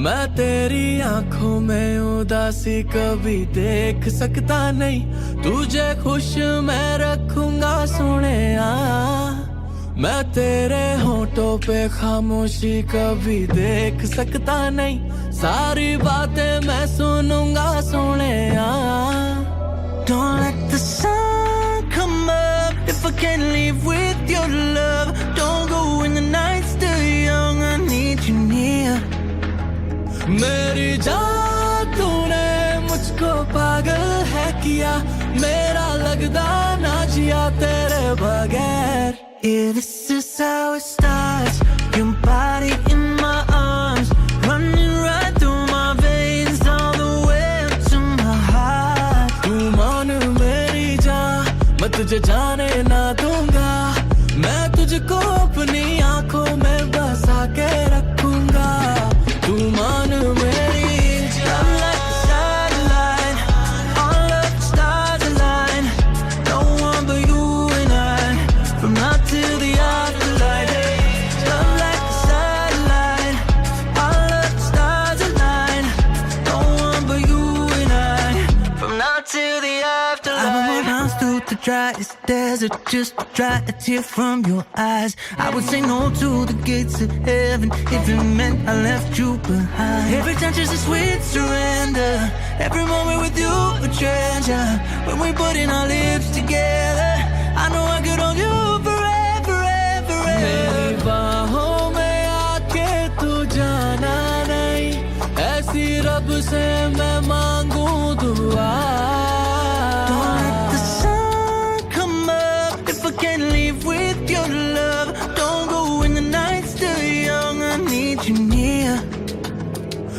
मैं तेरी आंखों में उदासी कभी देख सकता नहीं, तुझे खुश मैं रखूंगा सोनिया। मैं तेरे होठों पे खामोशी कभी देख सकता नहीं, सारी बातें मैं सुनूंगा Sonia. Don't let the sun come up if I can't live with your love. Don't go when the night's still young, I need you near. मेरी जान तूने मुझको पागल है किया, मेरा लगदा ना जिया तेरे बगैर। Yeah, this is how it starts. Your body in my arms, running right through my veins, all the way up to my heart. तू मान मेरी जान, मैं तुझे जाने ना दूंगा, मैं तुझको अपनी आंखों में बसा के रखूंगा। तू मान मेरी I'm like a satellite, all of the stars align. No one but you and I, from now till the afterlife. I'm like a satellite, all of the stars align. No one but you and I, from now till the afterlife. I would run through the driest desert just to dry a tear from your eyes. I would say no to the gates of heaven if it meant I left you behind. Every touch is a sweet surrender, every moment with you a treasure. When we put in our lips together, I know I could hold you forever, ever, मेरी ever. बाहों में आके तू जाना नहीं, ऐसी रब से मैं मांगू दुआ। Don't let the sun come up if I can't live with your love. Don't go when the night's still young, I need you near.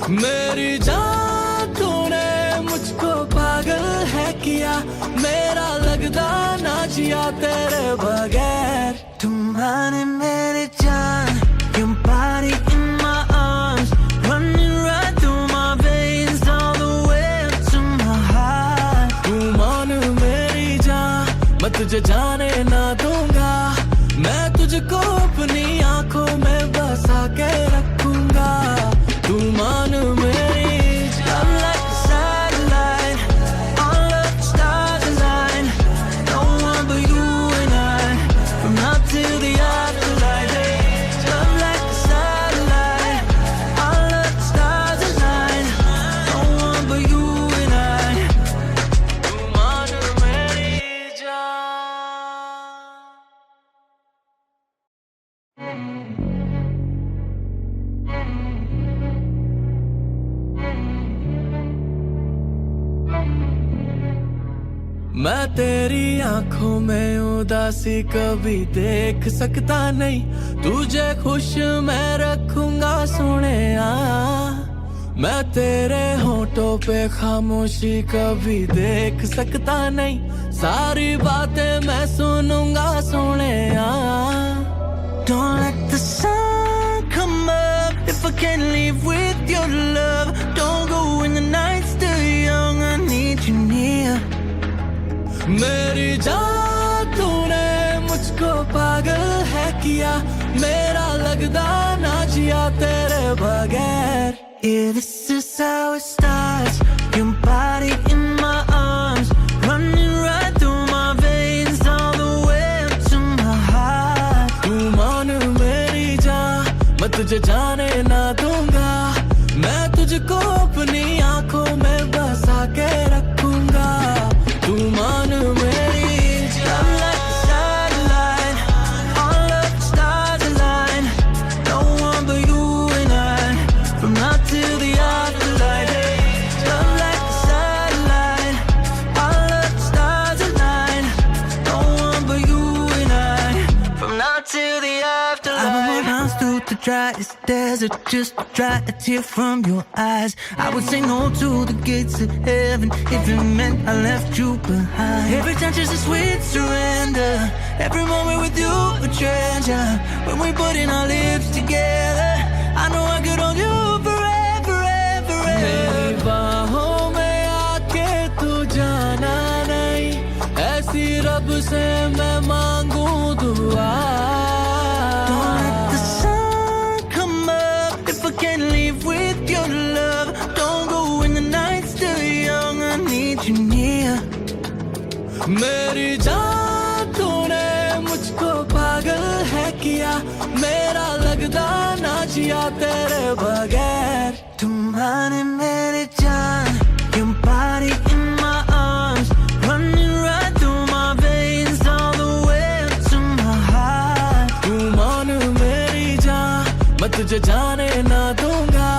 मेरी जान तूने मुझको पागल है किया, मेरा लगदा ना जिया तेरे बगैर। तुम्हारे मेरे जान, your body in my arms, running right through my veins, all the way up to my heart. तू मान मेरी जान, मैं तुझे जाने ना दूंगा, मैं तुझको अपनी आंखों में बसा के रखूंगा। तू मान मेरी I'm like a satellite, all of the stars align. No one but you and I, from now till the afterlife. I'm like a satellite, all of the stars align. No one but you and I. तू मान मेरी जान। मैं तेरी आंखों में उदासी कभी देख सकता नहीं, तुझे खुश मैं रखूंगा सोनिया। मैं तेरे होठों पे खामोशी कभी देख सकता नहीं, सारी बातें मैं सुनूंगा Sonia. Don't let the sun come up if I can't live with your love. Don't go when the night's still young, I need you near. मेरी जान तूने मुझको पागल है किया, मेरा लगदा ना जिया तेरे बगैर। Yeah, this is how it starts. Your body in my arms, running right through my veins, all the way up to my heart. तू मान मेरी जान, मैं तुझे जाने ना दूंगा, मैं तुझको अपनी आंखों में बसा के रखूंगा। तू मान मेरी I'm like a satellite, all of the stars align. No one but you and I, from now till the afterlife. I'm like a satellite, all of the stars align. No one but you and I, from now till the afterlife. I would run through the driest desert just to dry a tear from your eyes. I would say no to the gates of heaven if it meant I left you behind. Every touch is a sweet surrender, every moment with you a treasure. When we put in our lips together, I know I could hold you forever, ever, ever. मेरी बाहों में आके तू जाना नहीं, ऐसी रब से मैं मांगू दुआ। Don't let the sun come up if I can't leave with your love. Don't go when the night's still young, I need you near. मेरी जान तूने मुझको पागल है किया, मेरा लगदा ना जिया तेरे बगैर। तुम्हारे मेरे जान, your body in my arms, running right through my veins all the way up to my heart. तू मान मेरी जान, मैं तुझे जाने ना दूंगा,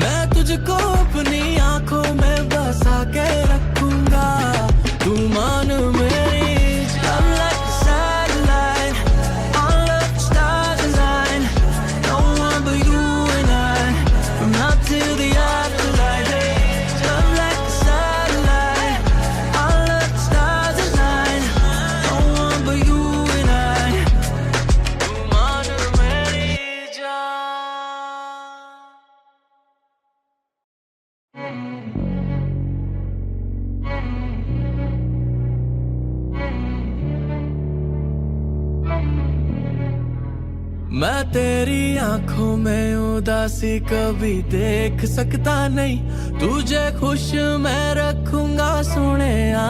मैं तुझको अपनी आंखों में बसा के रखूंगा। तू मान मेरी Love like a satellite, all of the stars align. No one but you and I, from now till the afterlife. Love like a satellite, all of the stars align. No one but you and I. तू मान मेरी जान। मैं तेरी आंखों में उदासी कभी देख सकता नहीं, तुझे खुश मैं रखूंगा सोनिया।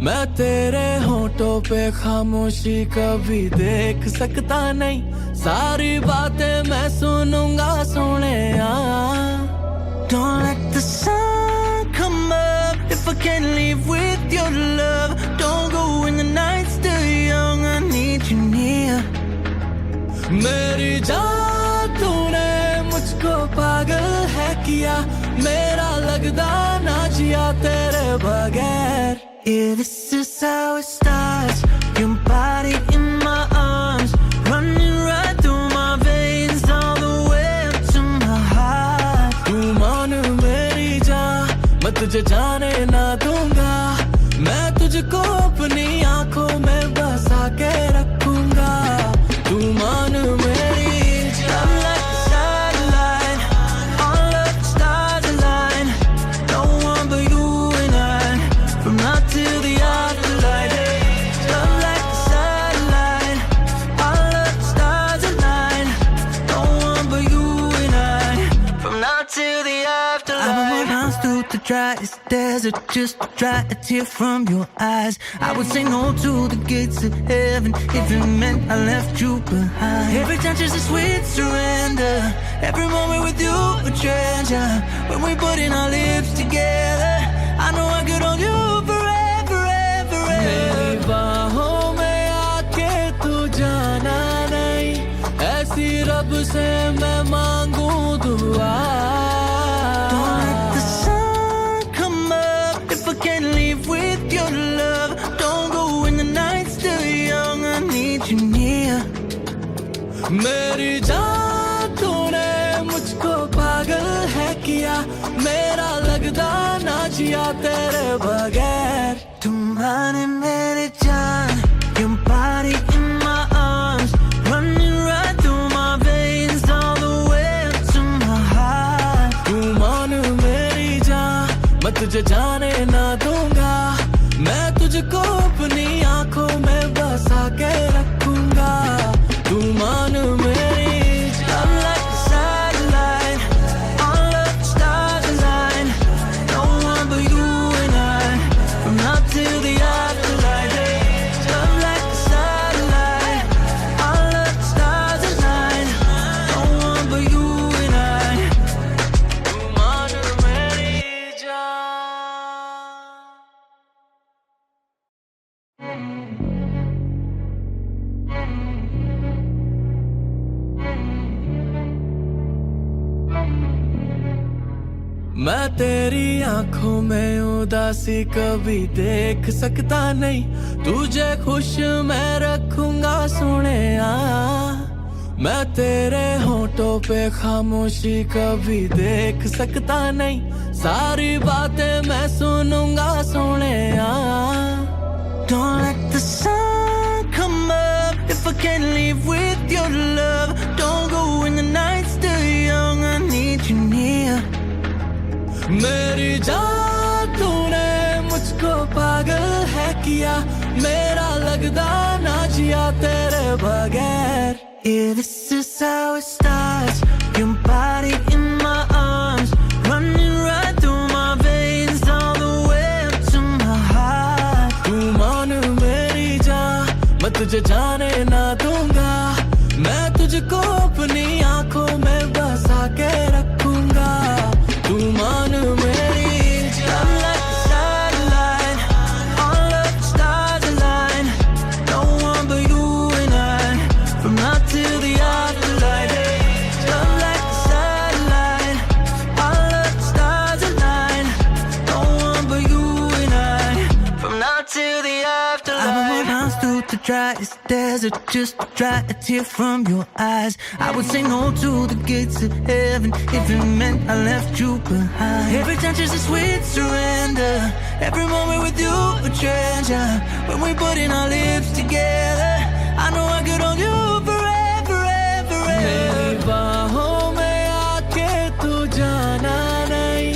मैं तेरे होठों पे खामोशी कभी देख सकता नहीं, सारी बातें मैं सुनूंगा Sonia. Don't let the sun come up if I can't leave with your love. Don't go when the night's still young, I need you near. मेरी जान तूने मुझको पागल है किया, मेरा लगदा ना जिया तेरे बगैर। Yeah, this is how it starts. Your body in my arms, running right through my veins all the way up to my heart. तू मान मेरी जान, मैं तुझे जाने ना दूंगा, मैं तुझको अपनी आंखों में बसा के रखूंगा। तू मान मेरी Love like a satellite, all of the stars align. No one but you and I, from now till the afterlife. Love like a satellite, all of the stars align. No one but you and I, from now till the afterlife. I would run through the driest desert just to dry a tear from your eyes. I would say no to the gates of heaven if it meant I left you behind. Every touch is a sweet surrender, every moment with you a treasure. When we put in our lips together, I know I could hold you forever, ever, मेरी ever. बाहों में आके तू जाना नहीं, ऐसी रब से मैं मांगू दुआ। Don't let the sun come up if I can't leave with your love. Don't go when the night's still young, I need you near. मेरी जान तूने मुझको पागल है किया, मेरा लगदा ना जिया तेरे बगैर। तुम्हारे मेरे जान, your body in my arms, running right through my veins all the way up to my heart. तू मान मेरी जान, मैं तुझे जाने ना दूंगा, मैं तुझको अपनी आंखों में बसा के रखूंगा। तू मान मेरी Love like a satellite, all of the stars align. No one but you and I, from now till the afterlife. Love like a satellite, all of the stars align. No one but you and I. तू मान मेरी जान। मैं तेरी आंखों में उदासी कभी देख सकता नहीं, तुझे खुश मैं रखूंगा सोनिया। मैं तेरे होठों पे खामोशी कभी देख सकता नहीं, सारी बातें मैं सुनूंगा Sonia. Don't let the sun come up if I can't leave with your love. Don't go when the night's still young, I need you near. मेरी जान तूने मुझको पागल है किया मेरा लगदा ना जिया तेरे बगैर Yeah, this is how it starts. Your body in my arms, running right through my veins, all the way up to my heart. तू मान मेरी जान, मैं तुझे जाने ना दूंगा, मैं तुझको अपनी आंखों में बसा के रखूंगा. तू मान मेरी I'm like a satellite, all of the stars align. No one but you and I, from now till the afterlife. Love like a satellite, all of the stars align. No one but you and I, from now till the afterlife. I would run through the driest desert just to dry a tear from your eyes. I would say no to the gates of heaven if it meant I left you behind. Every touch is a sweet surrender, every moment with you a treasure. When we put in our lips together, I know I could hold you forever, forever, मेरी forever. बाहों में आके तू जाना नहीं,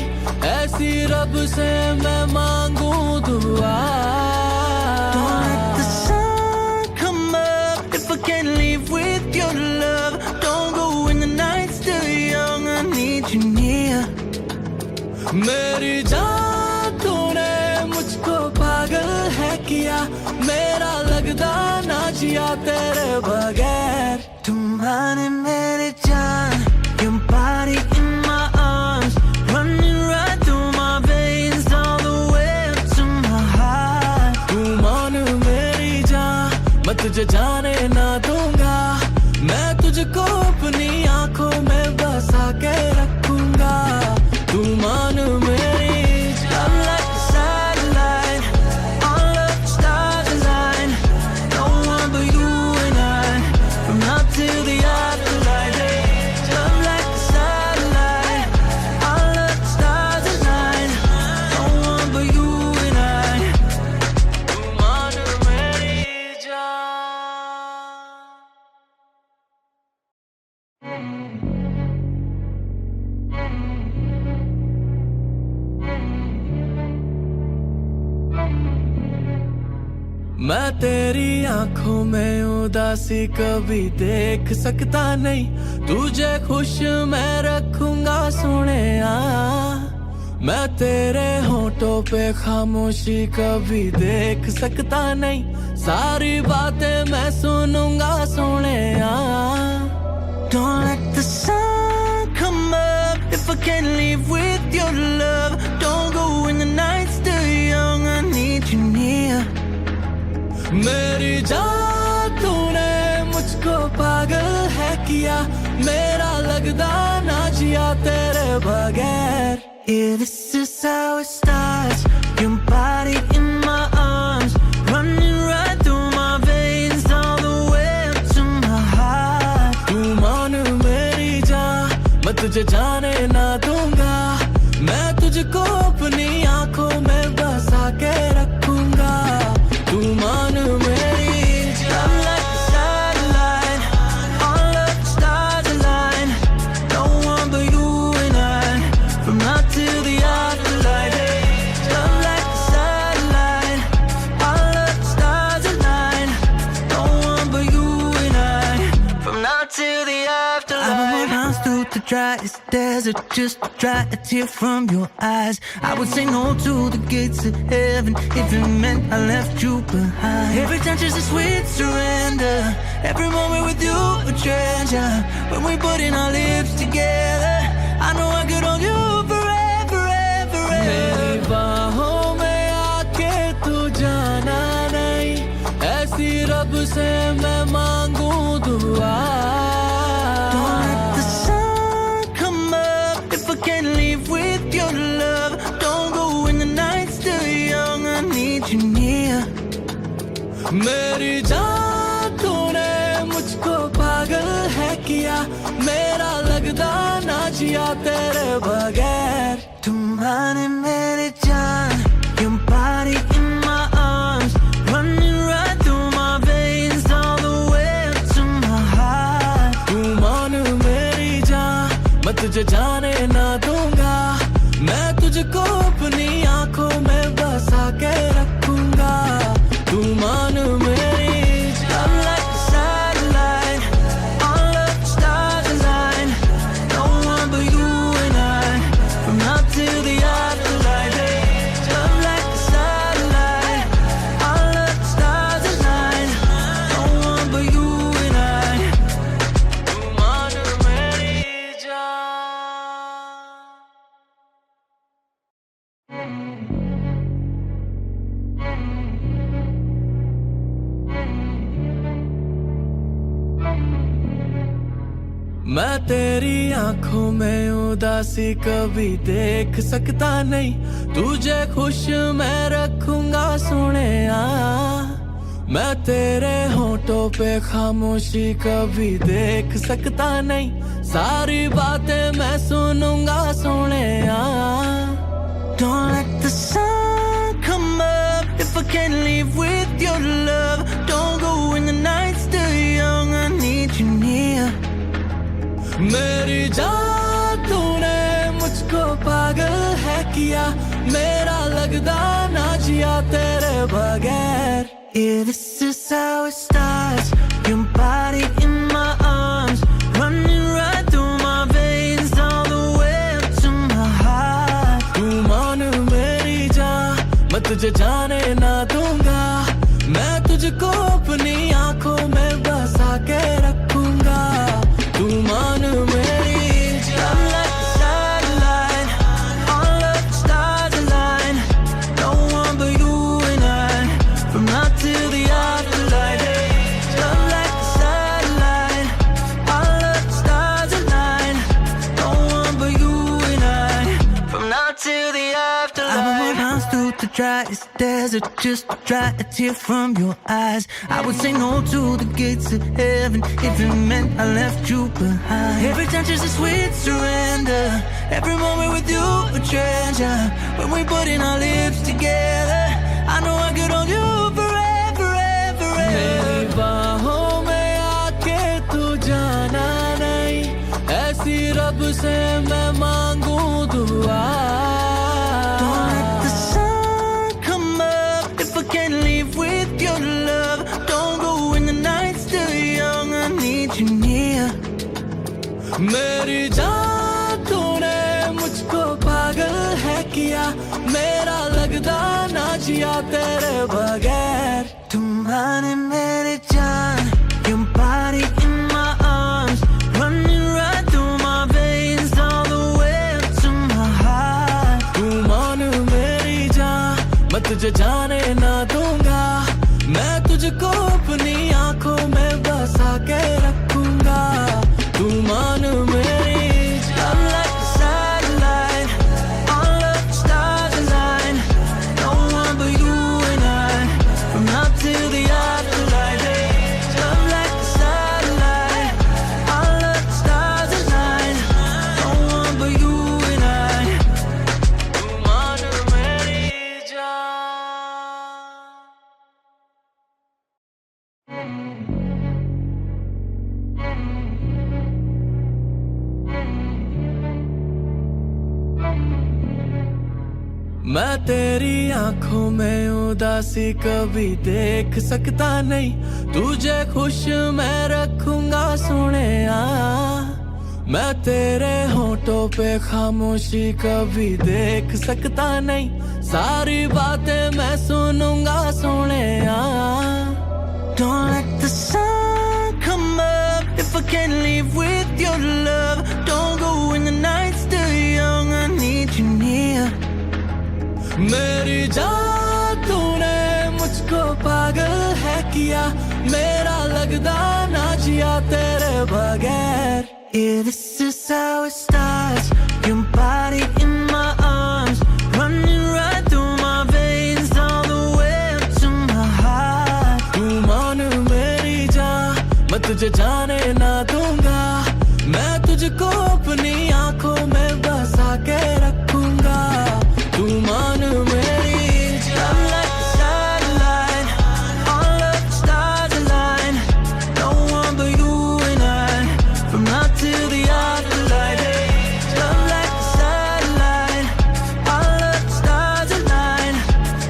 ऐसी रब से मैं मांगू दुआ. Don't let the sun come up if I can't leave with your love. Don't go when the night's still young, I need you near. मेरी जान तूने मुझको पागल है किया, मेरा लगदा ना जिया तेरे बगैर. तुम्हारे मेरे जान, your body in my arms, running right through my veins, all the way up to my heart. तू मान मेरी जान, मैं तुझे जाने ना दूंगा, मैं तुझको अपनी आंखों में बसा के रखूंगा. तू मान मेरी I'm like a satellite, all of the stars align. No one but you and I, from now till the afterlife. Love like a satellite, all of the stars align. No one but you and I. तू मान मेरी जान. मैं तेरी आंखों में उदासी कभी देख सकता नहीं, तुझे खुश मैं रखूंगा सोनिया. मैं तेरे होठों पे खामोशी कभी देख सकता नहीं, सारी बातें मैं सुनूंगा Sonia. Don't let the sun come up if I can't leave with your love. Don't go when the night's still young, I need you near. मेरी जान तूने मुझको पागल है किया, मेरा लगदा ना जिया तेरे बगैर. Yeah, this is how it starts. Your body in my arms, running right through my veins, all the way up to my heart. तू मान मेरी जान, मैं तुझे जाने ना दूंगा, मैं तुझको अपनी आंखों में बसा के रखूंगा. तू मान मेरी I'm like a satellite, all of the stars align. No one but you and I, from now till the afterlife. Love like a satellite, all of the stars align. No one but you and I, from now till the afterlife. I would run through the driest desert just to dry a tear from your eyes. I would say no to the gates of heaven if it meant I left you behind. Every touch is a sweet surrender, every moment with you a treasure. When we put in our lips together, I know I could hold you forever, forever, मेरी forever. बाहों में आके तू जाना नहीं, ऐसी रब से मैं मांगू दुआ. Don't let the sun come up if I can't leave with your love. Don't go when the night's still young, I need you near. मेरी जान तूने मुझको पागल है किया, मेरा लगदा ना जिया तेरे बगैर. तुम्हारे मेरे जान, your body in my arms, running right through my veins, all the way up to my heart. तू मान मेरी जान, मैं तुझे जाने ना दूंगा, मैं तुझको अपनी आंखों में बसा के रखूंगा. मैं तेरी आंखों में उदासी कभी देख सकता नहीं, तुझे खुश मैं रखूंगा सोनिया। मैं तेरे होठों पे खामोशी कभी देख सकता नहीं, सारी बातें मैं सुनूंगा Sonia. Don't let the sun come up if I can't live with your love. Don't go when the night's still young, I need you near. मेरी जान तूने मुझको पागल है किया, मेरा लगदा ना जिया तेरे बगैर। Yeah, this is how it starts. Your body in my arms, running right through my veins, all the way up to my heart. तू मान मेरी जान, मैं तुझे जाने ना दूंगा, मैं तुझको अपनी आंखों में बसा के रखूंगा। तू मान मेरी I'm like the satellite, all of the stars align. No one but you and I, from now till the afterlife. Love like the satellite, all of the stars align. No one but you and I, from now till the afterlife. I would run through the driest desert just to dry a tear from your eyes. I would say no to the gates of heaven if it meant I left you behind. Every touch is a sweet surrender, every moment with you a treasure. When we put in our lips together, I know I could hold you forever, ever, मेरी ever. बाहों में आके तू जाना नहीं, ऐसी रब से मैं मांगू दुआ। Don't let the sun come up if I can't live with your love. Don't go when the night's still young, I need you near. मेरी जान तूने मुझको पागल है किया, मेरा लगदा ना जिया तेरे बगैर। तुम्हारे मेरे जान, your body in my arms, running right through my veins, all the way up to my heart. तू मान मेरी जान, मैं तुझे जाने ना दूंगा, मैं तुझको अपनी आंखों में बसा के रखूंगा। तू मान मेरी I'm like the satellite, all of the stars align. No one but you and I, from now till the afterlife. Love like the satellite, all of the stars align. No one but you and I. तू मान मेरी जान। मैं तेरी आंखों में उदासी कभी देख सकता नहीं, तुझे खुश मैं रखूंगा सोनिया। मैं तेरे होठों पे खामोशी कभी देख सकता नहीं, सारी बातें मैं सुनूंगा Sonia. Don't let the sun come up if I can't live with your love. Don't go when the night's still young, I need you near. मेरी जान तूने मुझको पागल है किया, मेरा लगदा ना जिया तेरे बगैर। Yeah, this is how it starts. Your body in my arms, running right through my veins, all the way up to my heart. तू मान मेरी जान, मैं तुझे जाने ना दूंगा, मैं तुझको अपनी आंखों में बसा के रखूंगा। तू मान मेरी I'm like the satellite, all of the stars align. No one but you and I, from now till the afterlife. Love like the satellite, all of the stars align.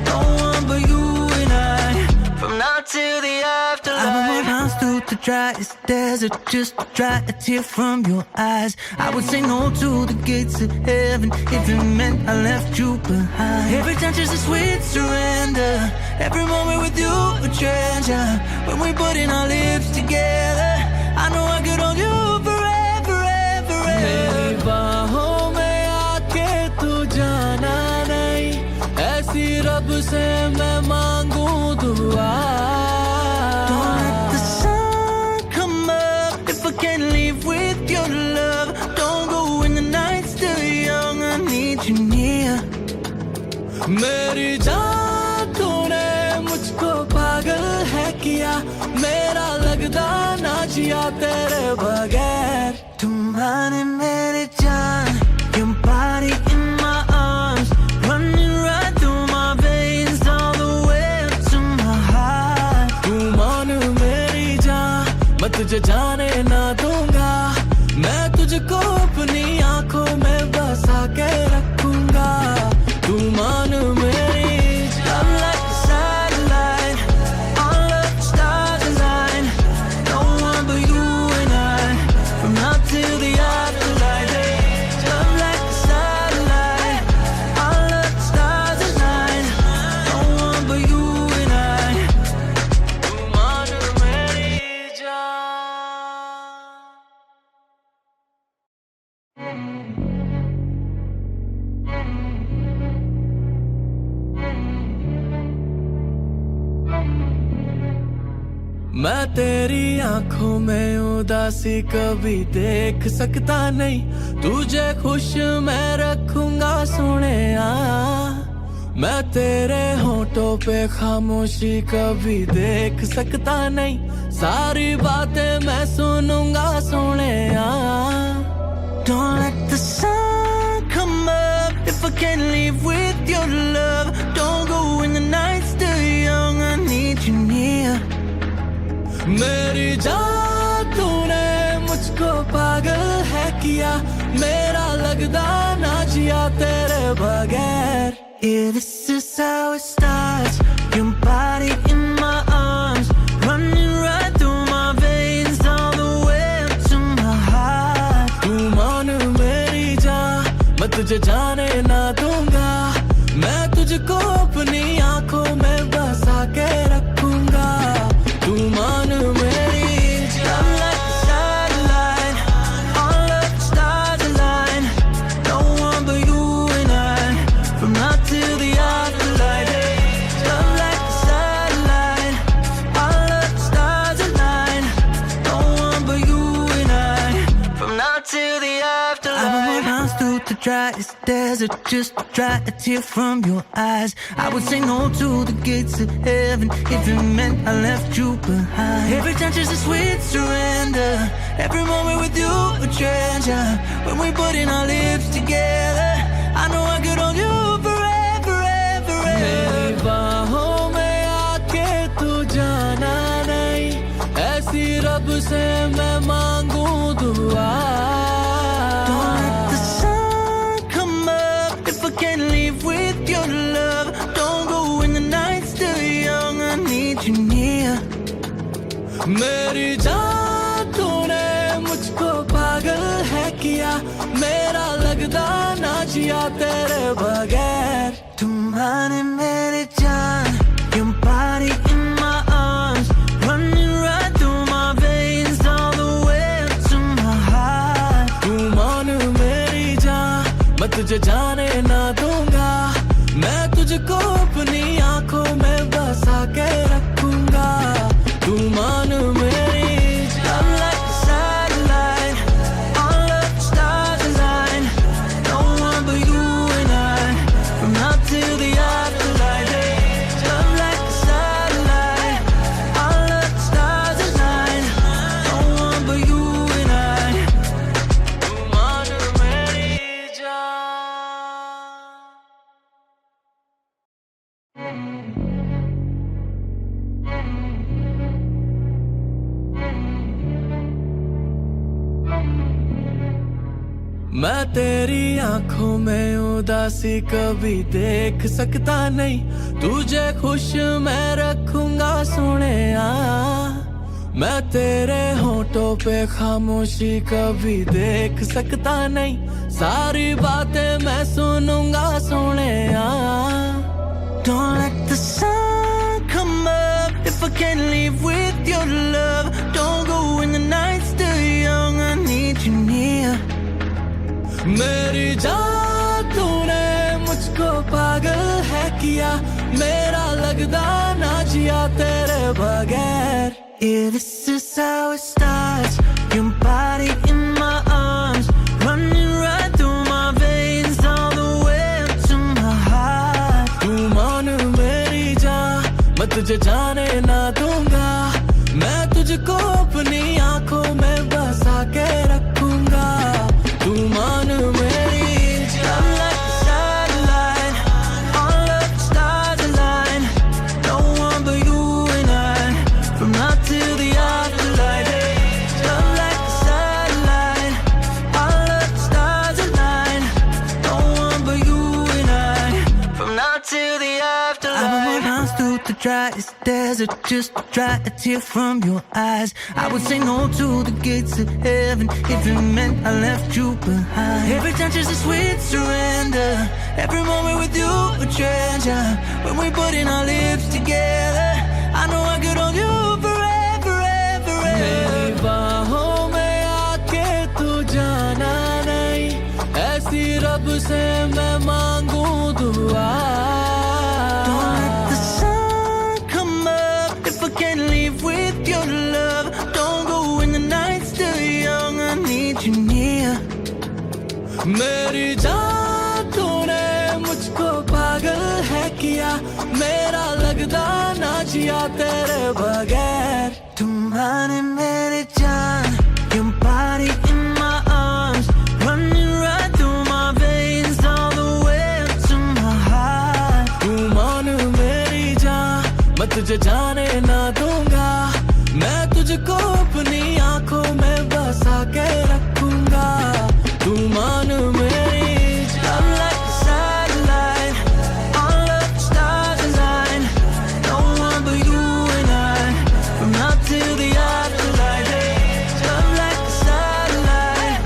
No one but you and I, from now till the afterlife. I would run through the driest desert just to dry a tear from your eyes. I would say no to the gates of heaven if it meant I left you behind. Every touch is a sweet surrender, every moment with you a treasure. When we put in our lips together, I know I could hold you forever, ever, मेरी ever. बाहों में आके तू जाना नहीं, ऐसी रब से मैं मांगू दुआ। Don't let the sun come up if I can't live with your मेरा लगदा ना जिया तेरे बगैर तुम्हारे मेरे जान, your body in my arms, running right through my veins, all the way up to my heart. तू मान मेरी जान, मैं तुझे जाने ना दूंगा, मैं तुझको अपनी आंखों में बसा के रखूंगा। तू मान मेरी Love like a satellite, all of the stars align. No one but you and I, from now till the afterlife. Love like a satellite, all of the stars align. No one but you and I. तू मान मेरी जान। मैं तेरी आंखों में उदासी कभी देख सकता नहीं, तुझे खुश मैं रखूंगा सोनिया। मैं तेरे होठों पे खामोशी कभी देख सकता नहीं, सारी बातें मैं सुनूंगा Sonia. Don't let the sun come up if I can't live with your love. Don't go when the night's still young, I need you near. मेरी जान तूने मुझको पागल है किया, मेरा लगदा ना जिया तेरे बगैर। Yeah, this is how it starts. Your body in my arms, running right through my veins, all the way up to my heart. तू मान मेरी जान, मैं तुझे जाने ना दूंगा, मैं तुझको अपनी आंखों में बसा के रखूंगा। तू मान मेरी Love like a satellite, all of the stars align. No one but you and I, from now till the afterlife. Love like a satellite, all of the stars align. No one but you and I, from now till the afterlife. I would run through the driest desert just to dry a tear from your eyes. I would say no to the gates of heaven if it meant I left you behind. Every touch is a sweet surrender, every moment with you a treasure. When we put in our lips together, I know I could hold you forever, ever, मेरी ever. बाहों में आके तू जाना नहीं, ऐसी रब से मैं मांगू दुआ। Don't let the sun come up if I can't live with your love. Don't go when the night's still young, I need you near. मेरी जान तूने मुझको पागल है किया, मेरा लगदा ना जिया तेरे बगैर। तुम्हारे मेरे जान, your body in my arms, running right through my veins, all the way up to my heart. तू मान मेरी जान, मैं तुझे जाने ना दूंगा, मैं तुझको अपनी आंखों में बसा के रखूंगा। तू मान मेरी Love like a satellite, all of the stars align. No one but you and I, from now till the afterlife. Love like a satellite, all of the stars align. No one but you and I. तू मान मेरी जान। मैं तेरी आंखों में उदासी कभी देख सकता नहीं, तुझे खुश मैं रखूंगा सोनिया। मैं तेरे होठों पे खामोशी कभी देख सकता नहीं, सारी बातें मैं सुनूंगा Sonia. Don't let the sun come up if I can't live with your love. Don't go when the night's still young, I need you near. मेरी जान तूने मुझको पागल है किया, मेरा लगदा ना जिया तेरे बगैर। Yeah, this is how it starts. Your body in my arms, running right through my veins, all the way up to my heart. तू मान मेरी जान, मैं तुझे जाने ना दूंगा, तुझको अपनी आंखों में बसा के रखूंगा तू मान मेरी Love like a satellite, all of the stars align. No one but you and I, from now till the afterlife. Love like a satellite, all of the stars align. No one but you and I, from now till the afterlife. I would run through the driest desert just to dry a tear from your eyes. I would say no to the gates of heaven if it meant I left you behind. Every touch is a sweet surrender, every moment with you a treasure. When we put in our lips together, I know I could hold you forever, ever, मेरी ever. बाहों में आके तू जाना नहीं ऐसी रब से मैं मांगू दुआ Don't let the sun come up if I can't leave with your love. Don't go when the night's still young, I need you near. मेरी जान तूने मुझको पागल है किया मेरा लगदा ना जिया तेरे बगैर तुम्हारे मेरे जान, your body in my arms, running right through my veins all the way up to my heart. तू मान मेरी जान मैं तुझे जाने ना दूंगा मैं तुझको अपनी आंखों में बसा के रखूंगा तू मान मेरी Love like a satellite, all of the stars align. No one but you and I, from now till the afterlife. Love like a satellite,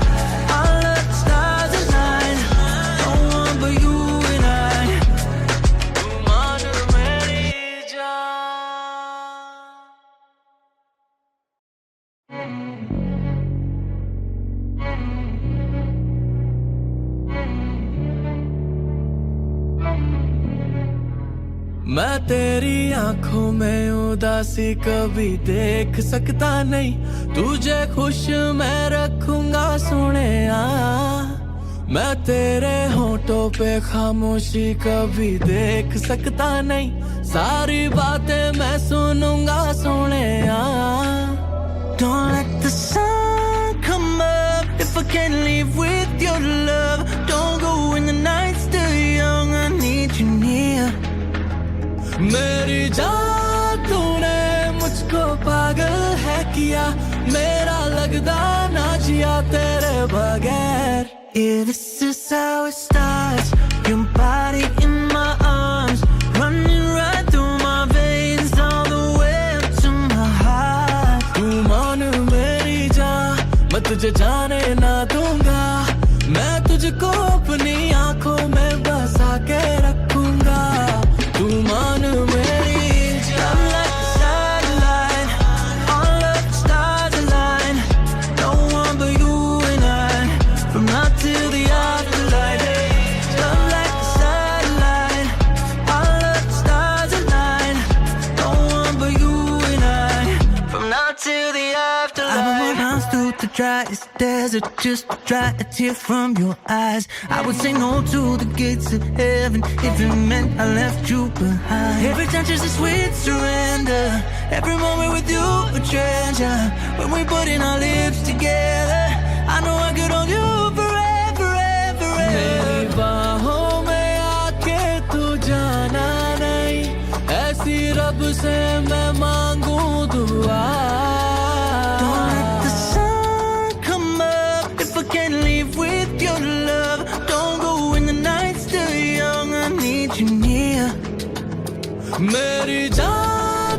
all of the stars align. No one but you and I. तू मान मेरी जान मैं तेरी आंखों में उदासी कभी देख सकता नहीं तुझे खुश मैं रखूंगा सोने मैं तेरे होठों पे खामोशी कभी देख सकता नहीं सारी बातें मैं सुनूंगा सोने Don't let the sun come up if I can't leave with your love. Don't go when the night's still young, I need you near. मेरी जान तूने मुझको पागल है किया मेरा लगदा ना जिया तेरे बगैर Yeah, this is how it starts. Your body in my arms, running right through my veins all the way up to my heart. तू मान मेरी जान मैं तुझे जाने ना दूंगा मैं तुझको अपनी आंखों में बसा के रखूंगा तू मान मेरी Love like a satellite, all of the stars align. No one but you and I, from now till the afterlife. Love like a satellite, all of the stars align. No one but you and I, from now till the afterlife. I would run through the driest desert just to dry a tear from your eyes. I would say no to the gates of heaven if it meant I left you behind. Every touch is a sweet surrender, every moment with you a treasure. When we put in our lips together, I know I could hold you forever, ever, मेरी ever. बाहों में आके तू जाना नहीं ऐसी रब से मैं मांगू दुआ Don't let the sun come up if I can't leave with your love. Don't go when the night's still young, I need you near. मेरी जान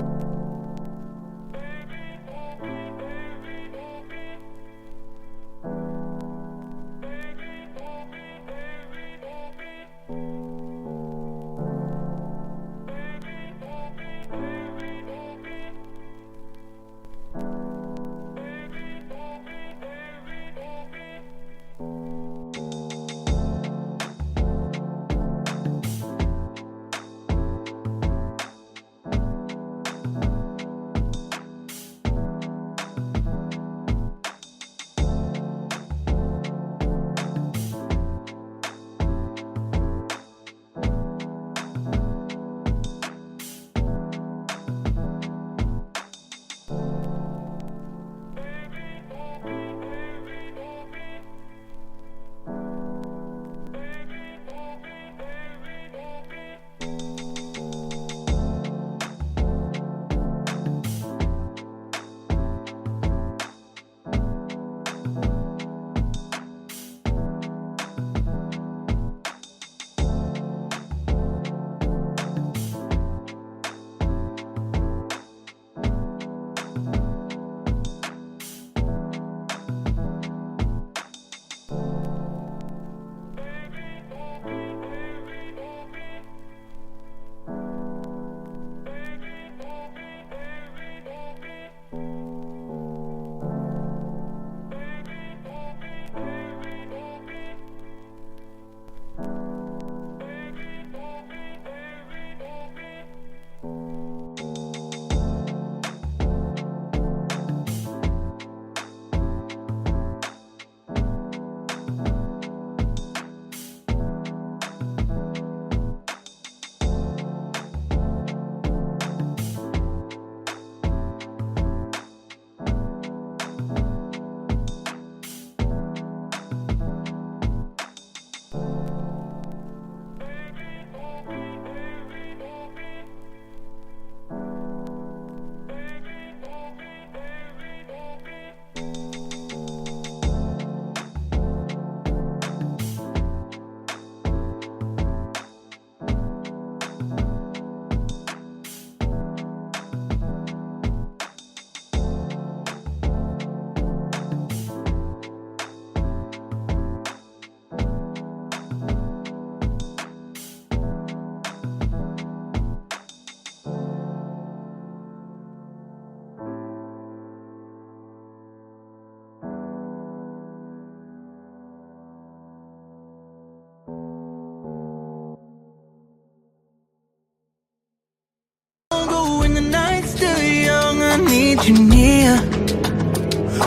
need you near.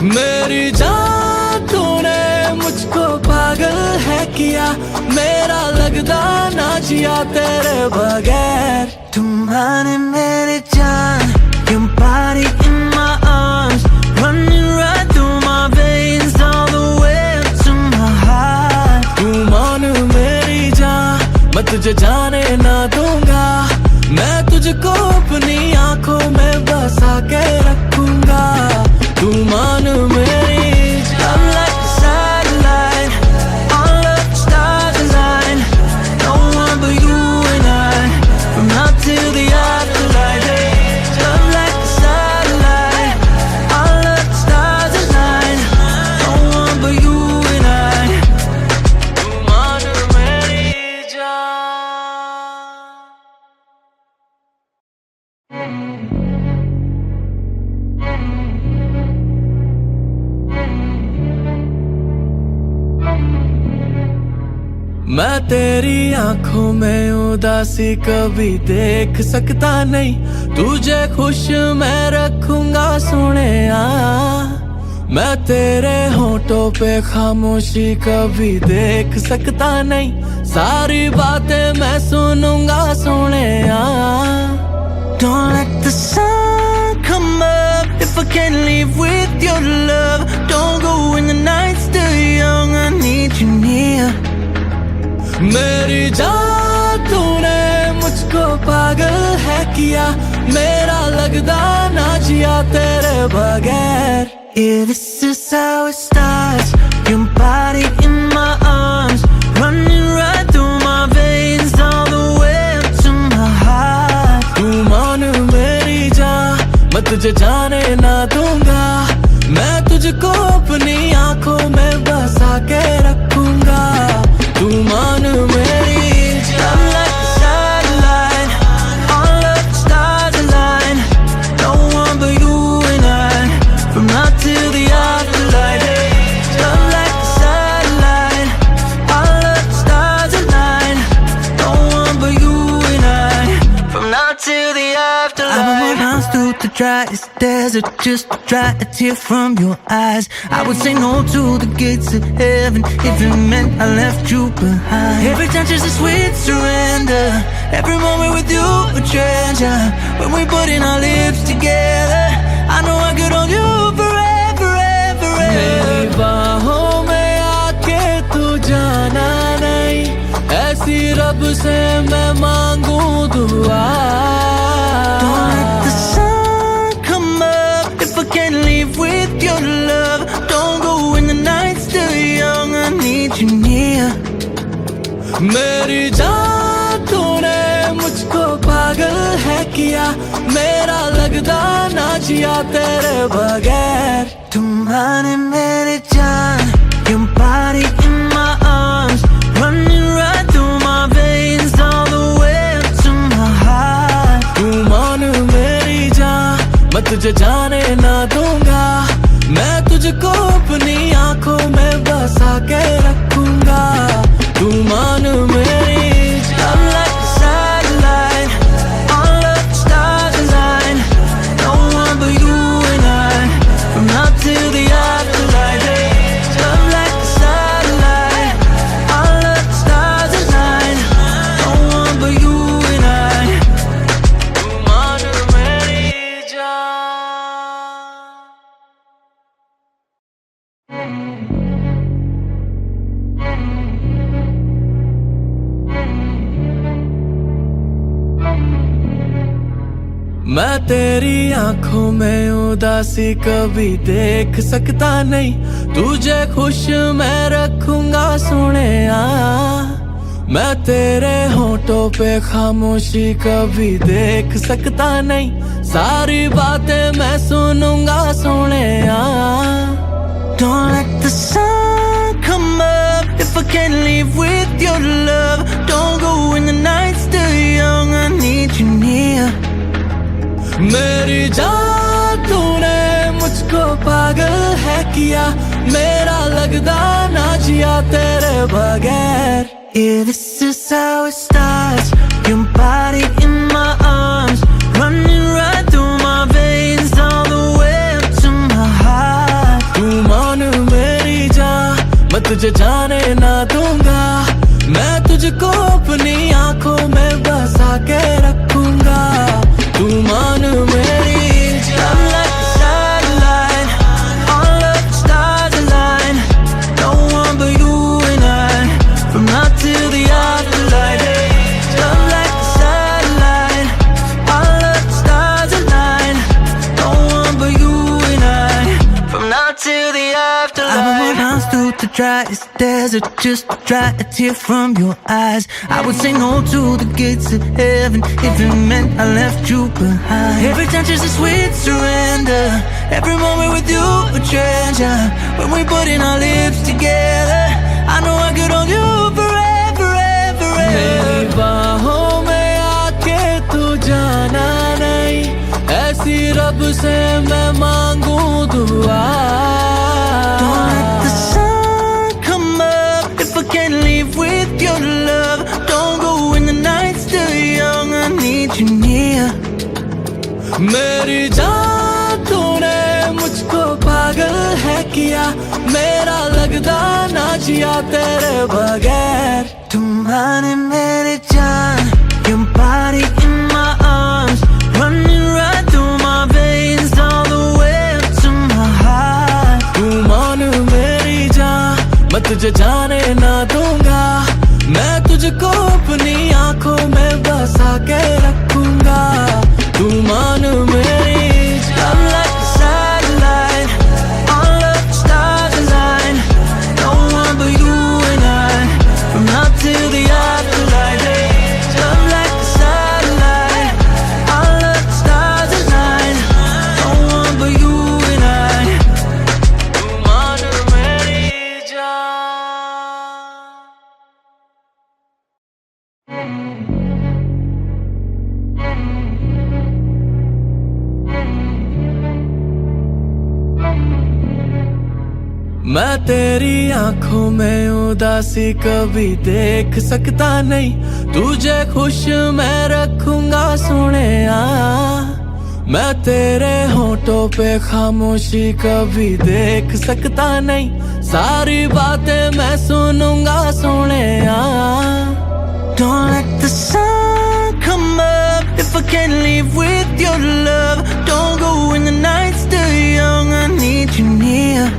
मेरी जान तूने मुझको पागल है किया, मेरा लगदा ना जिया तेरे बगैर. तुम्हारे मेरे जान, your body in my arms, running right through my veins, all the way up to my heart. तू मान मेरी जान, मैं तुझे जाने ना दूंगा, मैं तुझको अपनी आंखों में बसा के रखूंगा. तू मान मेरी I'm like a satellite, all of the stars align. No one but you and I, from now till the afterlife. Love like a satellite, all of the stars align. No one but you and I. तू मान मेरी जान. मैं तेरी आंखों में उदासी कभी देख सकता नहीं, तुझे खुश मैं रखूंगा सोनिया. मैं तेरे होठों पे खामोशी कभी देख सकता नहीं, सारी बातें मैं सुनूंगा Sonia. Don't let the sun come up if I can't live with your love. Don't go when the night's still young, I need you near. मेरी जान तूने मुझको पागल है किया, मेरा लगदा ना जिया तेरे बगैर. Yeah, this is how it starts. Your body in my arms, running right through my veins, all the way up to my heart. तू मान मेरी जान, मैं तुझे जाने ना दूंगा, मैं तुझको अपनी आंखों में बसा के रखूंगा. तू मान मेरी I'm like a satellite, all of the stars align. No one but you and I, from now till the afterlife. Love like a satellite, all of the stars align. No one but you and I, from now till the afterlife. I would run through the driest desert just to dry a tear from your eyes. I would say no to the gates of heaven if it meant I left you behind. Every touch is a sweet surrender, every moment with you a treasure. When we put in our lips together, I know I could hold you forever, forever, मेरी forever. बाहों में आके तू जाना नहीं, ऐसी रब से मैं मांगू दुआ. Don't let the sun come up if I can't live with your love. Don't go when the night's still young, I need you near. मेरी जान तूने मुझको पागल है किया, मेरा लगदा ना जिया तेरे बगैर. तुम्हारे मेरे जान, your body in my arms, running right through my veins, all the way up to my heart. तू मान मेरी जान, मैं तुझे जाने ना दूंगा, मैं तुझको अपनी आंखों में बसा के रखूंगा. तू मान मेरी I'm like a satellite, all of the stars align. No one but you and I, from now till the afterlife. Love like a satellite, all of the stars align. No one but you and I. तू मान मेरी जान. मैं तेरी आंखों में उदासी कभी देख सकता नहीं, तुझे खुश मैं रखूंगा सोनिया. मैं तेरे होठों पे खामोशी कभी देख सकता नहीं, सारी बातें मैं सुनूंगा Sonia. Don't let the sun come up if I can't live with your love. Don't go when the night's still young, I need you near. मेरी जान तूने मुझको पागल है किया, मेरा लगदा ना जिया तेरे बगैर. Yeah, this is how it starts. Your body in my arms, running right through my veins, all the way तुझे जाने ना दूंगा, मैं तुझको अपनी आंखों में बसा के रखूंगा, तू मान मेरी I'm like a satellite, all of the stars align. No one but you and I, from now till the afterlife. Love like a satellite, all of the stars align. No one but you and I, from now till the afterlife. I would run through the driest desert just to dry a tear from your eyes. I would say no to the gates of heaven if it meant I left you behind. Every touch is a sweet surrender, every moment with you a treasure. When we put in our lips together, I know I could hold you forever, ever, मेरी ever. बाहों में आके तू जाना नहीं, ऐसी रब से मैं मांगू दुआ। Don't let the sun come up if I can't leave with your love. Don't go when the night's still young, I need you near. मेरी जान तूने मुझको पागल है किया, मेरा लगदा ना जिया तेरे बगैर। तुम्हारे मेरे जान, your body in my arms, running right through my veins, all the way up to my heart. तू मान मेरी जान, मैं तुझे जाने ना दूंगा, मैं तुझको अपनी आंखों में बसा के रखूंगा, तू मान मेरी I'm like a satellite, all of the stars align. No one but you and I, from now till the afterlife. Love like a satellite, all of the stars align. No one but you and I. तू मान मेरी जान। मैं तेरी आंखों में उदासी कभी देख सकता नहीं, तुझे खुश मैं रखूंगा सोनिया। मैं तेरे होठों पे खामोशी कभी देख सकता नहीं, सारी बातें मैं सुनूंगा Sonia. Don't let the sun come up if I can't leave with your love. Don't go when the night's still young, I need you near.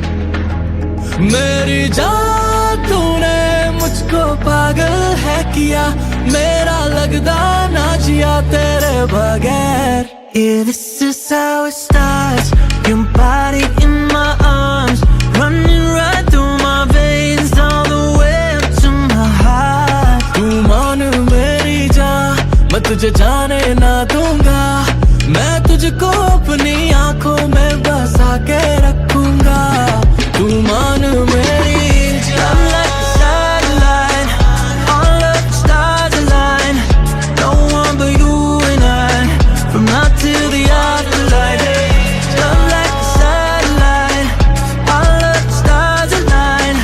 मेरी जान तूने मुझको पागल है किया, मेरा लगदा ना जिया तेरे बगैर। Yeah, this is how it starts. Your body in my arms, running right through my veins, all the way up to my heart. तू मान मेरी जान, मैं तुझे जाने ना दूंगा, मैं तुझको अपनी आंखों में बसा के रखूंगा, तू मान मेरी I'm like a satellite, all of the stars align. No one but you and I, from now till the afterlife. Love like a satellite, all of the stars align.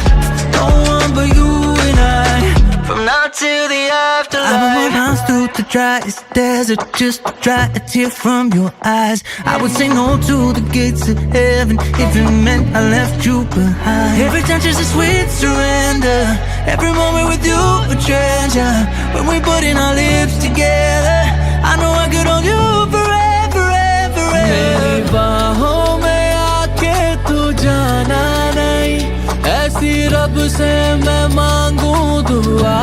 No one but you and I, from now till the afterlife. I would run through the driest desert just to dry a tear from your eyes. I would say no to the gates of heaven if it meant I left you behind. Every touch is a sweet surrender, every moment with you a treasure. When we put in our lips together, I know I could hold you forever, ever, मेरी ever. बाहों में आके तू जाना नहीं, ऐसी रब से मैं मांगू दुआ।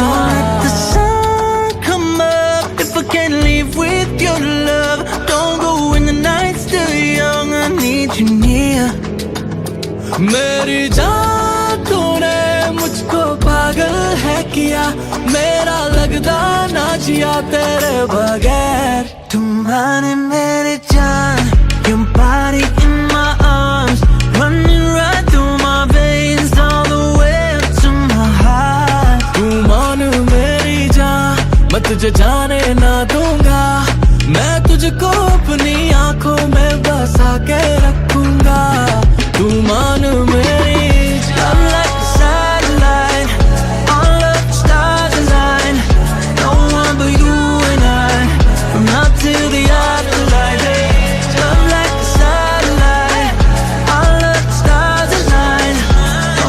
Don't let the sun come up if I can't leave with your love. Don't go when the night's still young, I need you near. मेरी जान तूने मुझको पागल है किया, मेरा लगदा ना जिया तेरे बगैर। तुम्हारे मेरे जान, your body in my arms, running right through my veins, all the way up to my heart. तू मान मेरी जान, मैं तुझे जाने ना दूंगा, मैं तुझको अपनी आंखों में बसा के रखूंगा, तू मान मेरी I'm like a satellite, all of the stars align. No one but you and I, from now till the afterlife. Love like a satellite, all of the stars align. No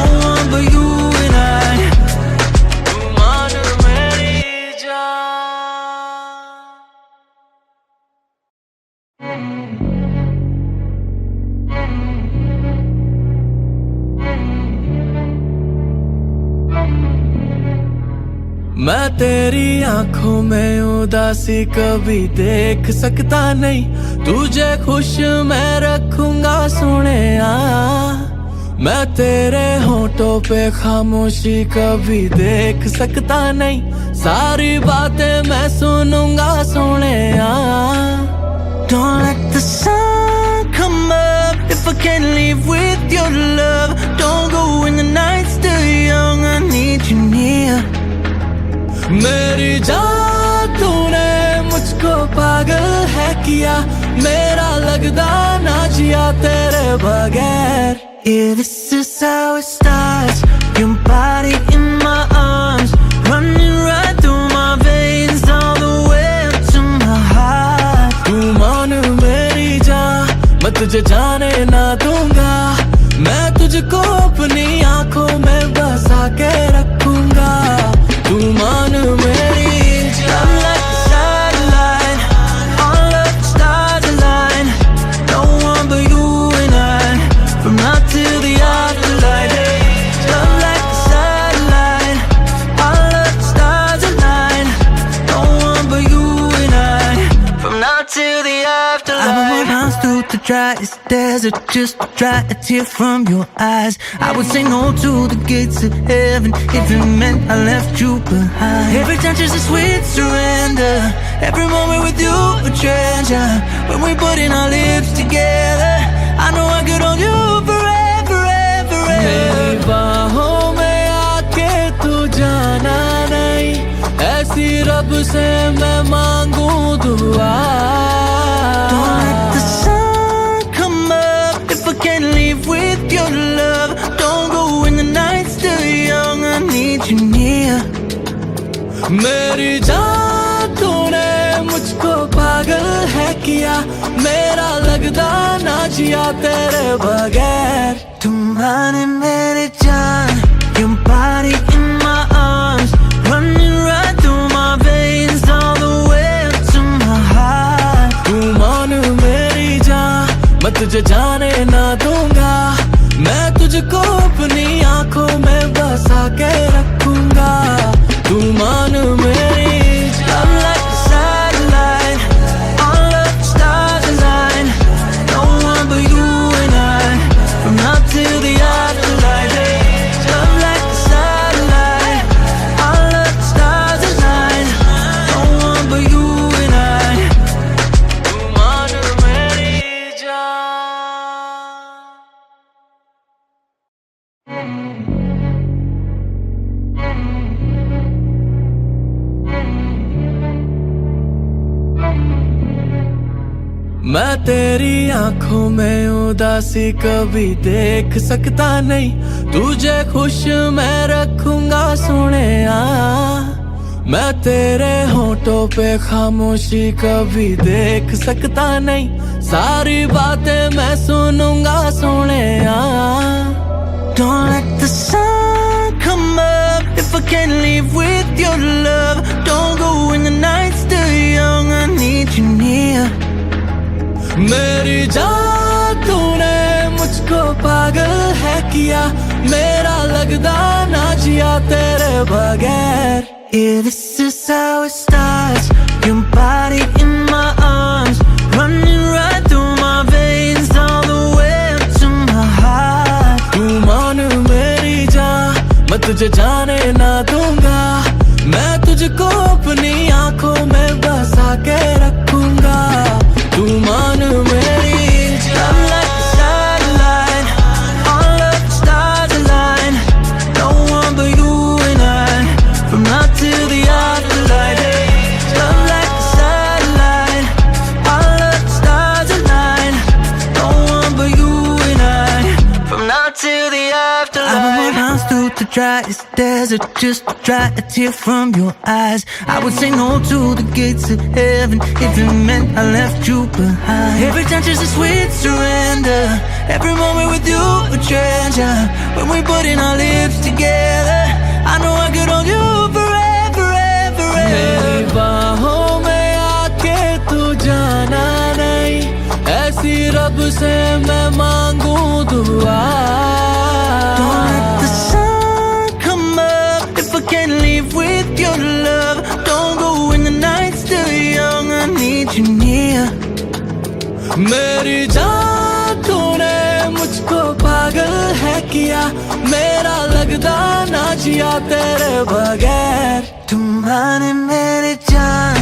मैं तेरी आंखों में उदासी कभी देख सकता नहीं, तुझे खुश मैं रखूंगा सोनिया। मैं तेरे होठों पे खामोशी कभी देख सकता नहीं, सारी बातें मैं सुनूंगा Sonia. Don't let the sun come up if I can't live with your love. Don't go when the night's still young, I need you near. मेरी जान तूने मुझको पागल है किया, मेरा लगदा ना जिया तेरे बगैर। Yeah, this is how it starts. Your body in my arms, running right through my veins, all the way up to my heart. तू मान मेरी जान, मैं तुझे जाने ना दूंगा, मैं तुझको अपनी आंखों में बसा के रखूंगा। तू मान मेरी I'm like a satellite, all of the stars align. No one but you and I, from now till the afterlife. Love like a satellite, all of the stars align. No one but you and I, from now till the afterlife. I would run through the driest desert just to dry a tear from your eyes. I would say no to the gates of heaven if it meant I left you behind. Every touch is a sweet surrender, every moment with you a treasure. When we put in our lips together, I know I could hold you forever, ever, मेरी ever. बाहों में आके तू जाना नहीं, ऐसी रब से मैं मांगू दुआ। Don't let the sun come up if I can't live with your love. Don't go when the night's still young, I need you near. मेरी जान तूने मुझको पागल है किया, मेरा लगदा ना जिया तेरे बगैर। तुम्हारे मेरे जान, your body in my arms, running right through my veins, all the way up to my heart. तू मान मेरी जान, मैं तुझे जाने ना दूंगा, मैं तुझको अपनी आंखों में बसा के रखूंगा। तू मान मेरी I'm like a satellite, all of the stars align. No one but you and I, from now till the afterlife. Love like a satellite, all of the stars align. No one but you and I. तू मान मेरी जान। मैं तेरी आंखों में उदासी कभी देख सकता नहीं, तुझे खुश मैं रखूंगा सोनिया। मैं तेरे होठों पे खामोशी कभी देख सकता नहीं, सारी बातें मैं सुनूंगा Sonia. Don't let the sun come up if I can't live with your love. Don't go when the night's still young, I need you near. मेरी जान तूने मुझको पागल है किया, मेरा लगदा ना जिया तेरे बगैर। Yeah, this is how it starts. Your body in my arms, running right through my veins, all the way up to my heart. तू मान मेरी जान, मैं तुझे जाने ना दूंगा, मैं तुझको अपनी आंखों में बसा के रखूंगा। तू मान मेरी I'm like a satellite, all of the stars align. No one but you and I, from now till the afterlife. Love like a satellite, all of the stars align. No one but you and I, from now till the afterlife. I would run through the driest desert just to dry a tear from your eyes. I would say no to the gates of heaven if it meant I left you behind. Every touch is a sweet surrender, every moment with you a treasure. When we put in our lips together, I know I could hold you forever, ever, ever. मेरी बाहों में आके तू जाना नहीं, से मैं मांगू दुआ। Don't let the sun come up if I can't leave with your love. Don't go when the night's still young, I need you near. मेरी जान तूने मुझको पागल है किया, मेरा लगदा ना जिया तेरे बगैर। तुम्हारे मेरे जान,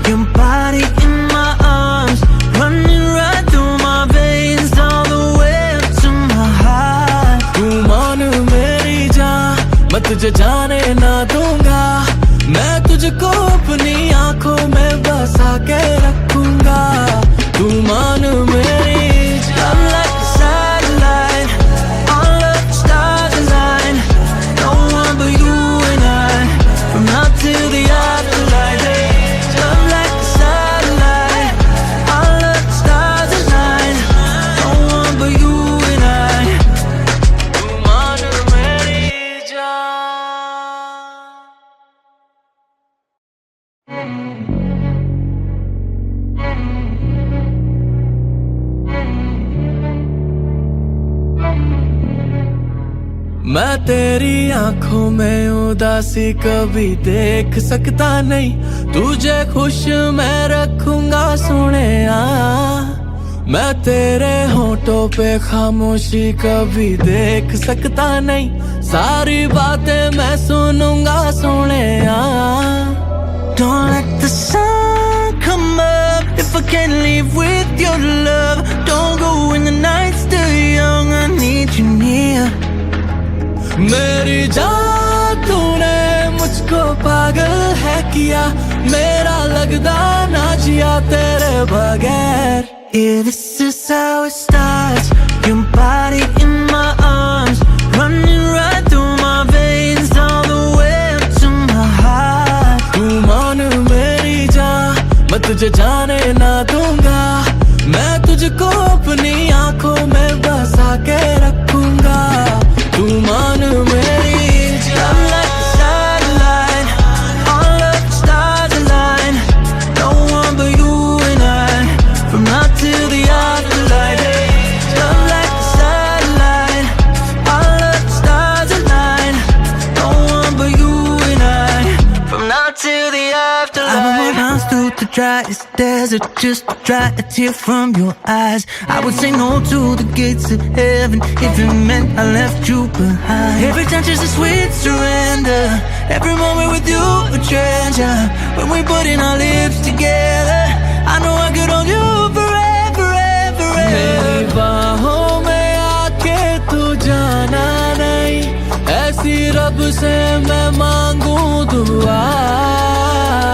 your body in my arms, running right through my veins all the way up to my heart. तू मान मेरी जान, मैं तुझे जाने ना दूंगा, मैं तुझको अपनी आंखों में बसा के रखूंगा। तू मान मेरी Love like a satellite, all of the stars align. No one but you and I, from now till the afterlife. Love like a satellite, all of the stars align. No one but you and I. तू मान मेरी जान। मैं तेरी आंखों में उदासी कभी देख सकता नहीं, तुझे खुश मैं रखूंगा सोनिया। मैं तेरे होठों पे खामोशी कभी देख सकता नहीं, सारी बातें मैं सुनूंगा Sonia. Don't let the sun come up if I can't leave with your love. Don't go when the night's still young, I need you near. मेरी जान तूने मुझको पागल है किया, मेरा लगदा ना जिया तेरे बगैर। Yeah, this is how it starts. Your body in my arms, running right through my veins all the way up to my heart. तू मान मेरी जान, मैं तुझे जाने ना दूंगा, मैं तुझको अपनी आंखों में बसा के रखूंगा। तू मान मेरी Love like a satellite, all of the stars align. No one but you and I, from now till the afterlife. Love like a satellite, all of the stars align. No one but you and I, from now till the afterlife. I would run through the driest desert just to dry a tear from your eyes. I would say no to the gates of heaven if it meant I left you behind. Every touch is a sweet surrender, every moment with you a treasure. When we put in our lips together, I know I could hold you forever, forever, मेरी forever. बाहों में आके तू जाना नहीं, ऐसी रब से मैं मांगू दुआ।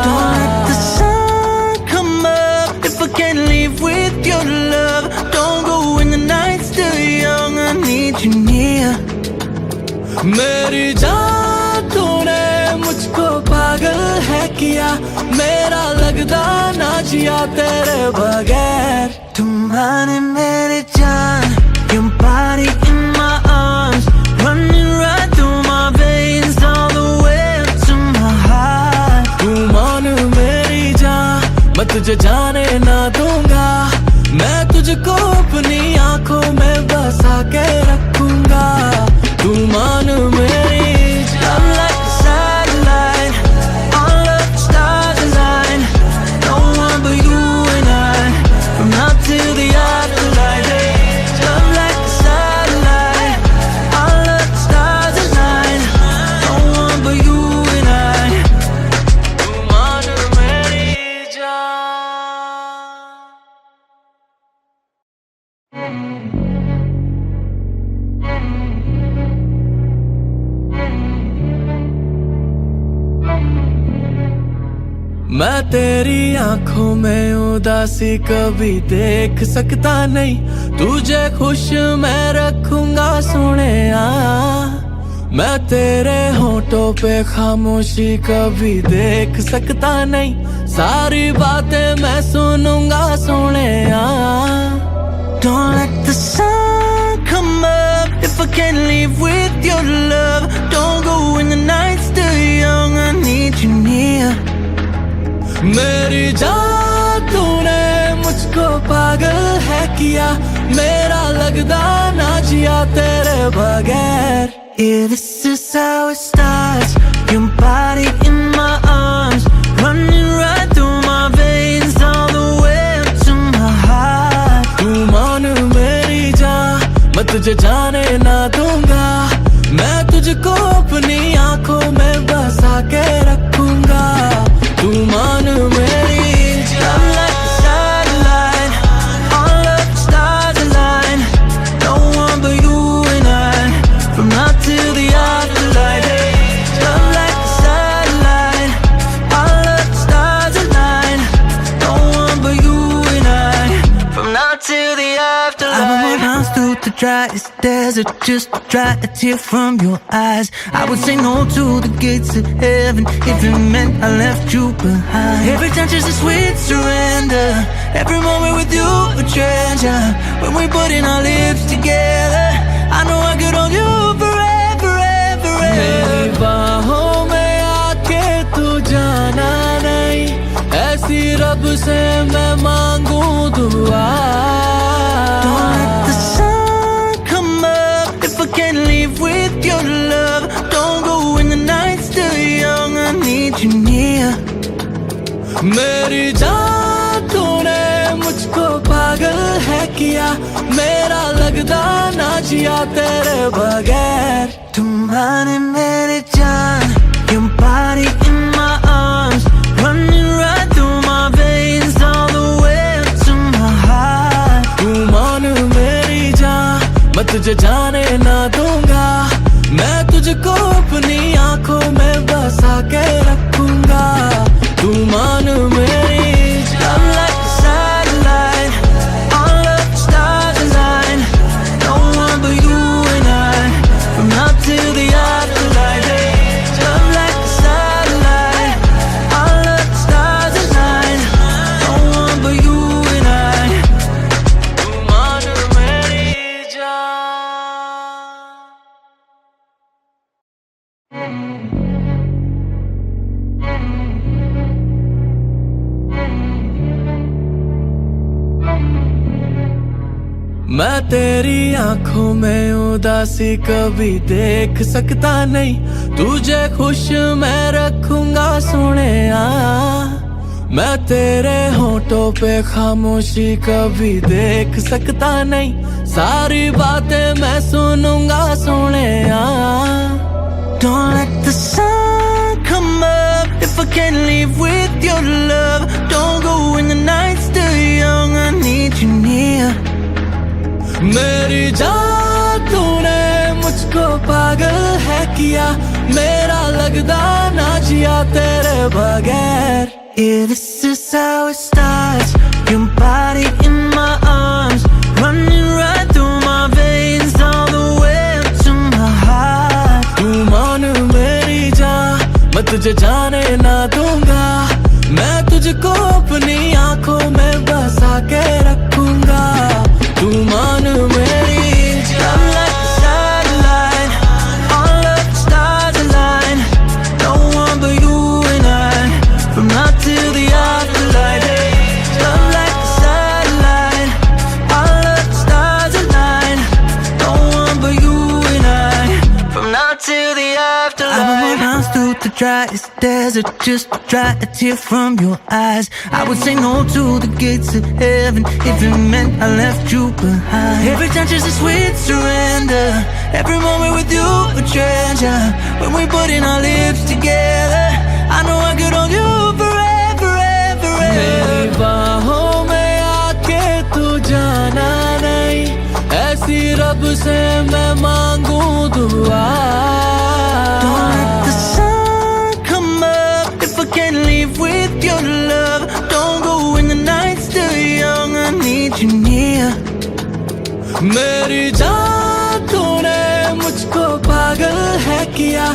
Don't let the sun come up if I can't leave with your love. Don't go when the night's still young, I need you near. मेरी जान तूने मुझको पागल है किया, मेरा लगदा ना जिया तेरे बगैर। तुम्हारे मेरे जान, your body in my arms, running right through my veins all the way up to my heart. तू मान मेरी जान, मैं तुझे जाने ना दूंगा, मैं तुझको अपनी आंखों में बसा के रखूंगा। तू मान मेरी Love like a satellite, all of the stars align. No one but you and I, from now till the afterlife. Love like a satellite, all of the stars align. No one but you and I. तू मान मेरी जान। मैं तेरी आंखों में उदासी कभी देख सकता नहीं, तुझे खुश मैं रखूंगा सोनिया। मैं तेरे होठों पे खामोशी कभी देख सकता नहीं, सारी बातें मैं सुनूंगा Sonia. Don't let the sun come up if I can't leave with your love. Don't go when the night's still young, I need you near. मेरी जान तूने मुझको पागल है किया, मेरा लगदा ना जिया तेरे बगैर। Yeah, this is how it starts. Your body in my arms, running right through my veins, all the way up to my heart. तू मान मेरी जान, मैं तुझे जाने ना दूंगा, मैं तुझको अपनी आंखों में बसा के रखूंगा। तू मान मेरी I'm like a satellite, all of the stars align. No one but you and I, from now till the afterlife. Love like a satellite, all of the stars align. No one but you and I, from now till the afterlife. I would run through the driest desert just to dry a tear from your eyes. I would say no to the gates of heaven if it meant I left you behind. Every touch is a sweet surrender, every moment with you a treasure. When we put in our lips together, I know I could hold you forever, forever, मेरी forever. बाहों में आके तू जाना नहीं, ऐसी रब से मैं मांगू दुआ। Don't let the sun come up if I can't leave with your love. Don't go when the night's still young, I need you near. मेरी जान तूने मुझको पागल है किया, मेरा लगदा ना जिया तेरे बगैर। तुम्हारे मेरे जान, your body in my arms, running right through my veins, all the way up to my heart. तू मान मेरी जान, मैं तुझे जाने ना दूंगा, मैं तुझको अपनी आंखों में बसा के रखूंगा। तू मान मेरी I'm like a satellite, all of the stars align. No one but you and I, from now till the afterlife. Love like a satellite, all of the stars align. No one but you and I. तू मान मेरी जान। मैं तेरी आंखों में उदासी कभी देख सकता नहीं, तुझे खुश मैं रखूंगा सोनिया। मैं तेरे होठों पे खामोशी कभी देख सकता नहीं, सारी बातें मैं सुनूंगा Sonia. Don't let the sun come up if I can't leave with your love. Don't go when the night's still young, I need you near. मेरी जान तूने मुझको पागल है किया, मेरा लगदा ना जिया तेरे बगैर। Yeah, this is how it starts. Your body in my arms, running right through my veins, all the way up to my heart. तू मान मेरी जान, मैं तुझे जाने ना दूंगा, मैं तुझको अपनी आंखों में बसा के रखूंगा। तू मान मेरी I'm like a satellite, all of the stars align. No one but you and I, from now till the afterlife. Love like a satellite, all of the stars align. No one but you and I, from now till the afterlife. I would run through the driest desert just to dry a tear from your eyes. I would say no to the gates of heaven if it meant I left you behind. Every touch is a sweet surrender, every moment with you a treasure. When we put in our lips together, I know I could hold you forever, forever, मेरी forever. बाहों में आके तू जाना नहीं, ऐसी रब से मैं मांगू दुआ। Don't let the sun come up if I can't leave with your love. Don't go when the night's still young, I need you near. मेरी जान तूने मुझको पागल है किया,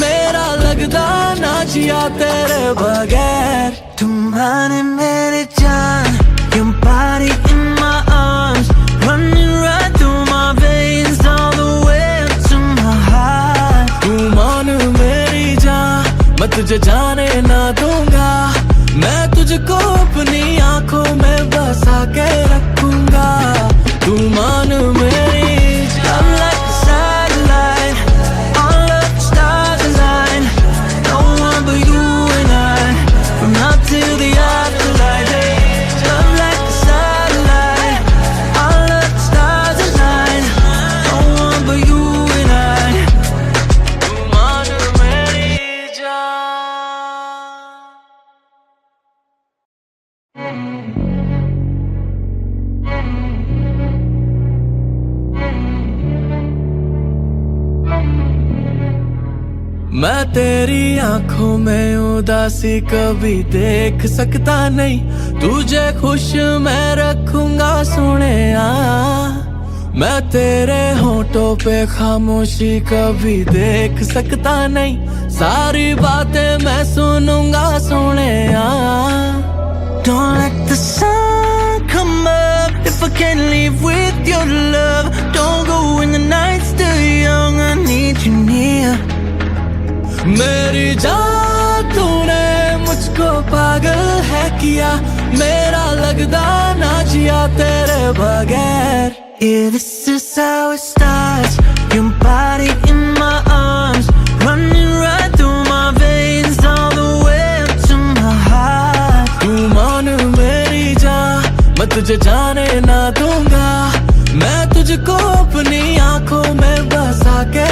मेरा लगदा ना जिया तेरे बगैर। तुम्हारे मेरे जान, your body in my arms, running right through my veins, all the way up to my heart. तू मान मेरी जान, मैं तुझे जाने ना दूंगा, मैं तुझको अपनी आंखों में बसा के रखूंगा। मैं तेरी आंखों में उदासी कभी देख सकता नहीं, तुझे खुश मैं रखूंगा सोनिया। मैं तेरे होठों पे खामोशी कभी देख सकता नहीं, सारी बातें मैं सुनूंगा Sonia. Don't let the sun come up if I can't live with your love. Don't go when the night's still young, I need you near. मेरी जान तूने मुझको पागल है किया, मेरा लगदा ना जिया तेरे बगैर। Yeah, this is how it starts. Your body in my arms, running right through my veins, all the way up to my heart. तू मान मेरी जान, मैं तुझे जाने ना दूंगा, मैं तुझको अपनी आंखों में बसा के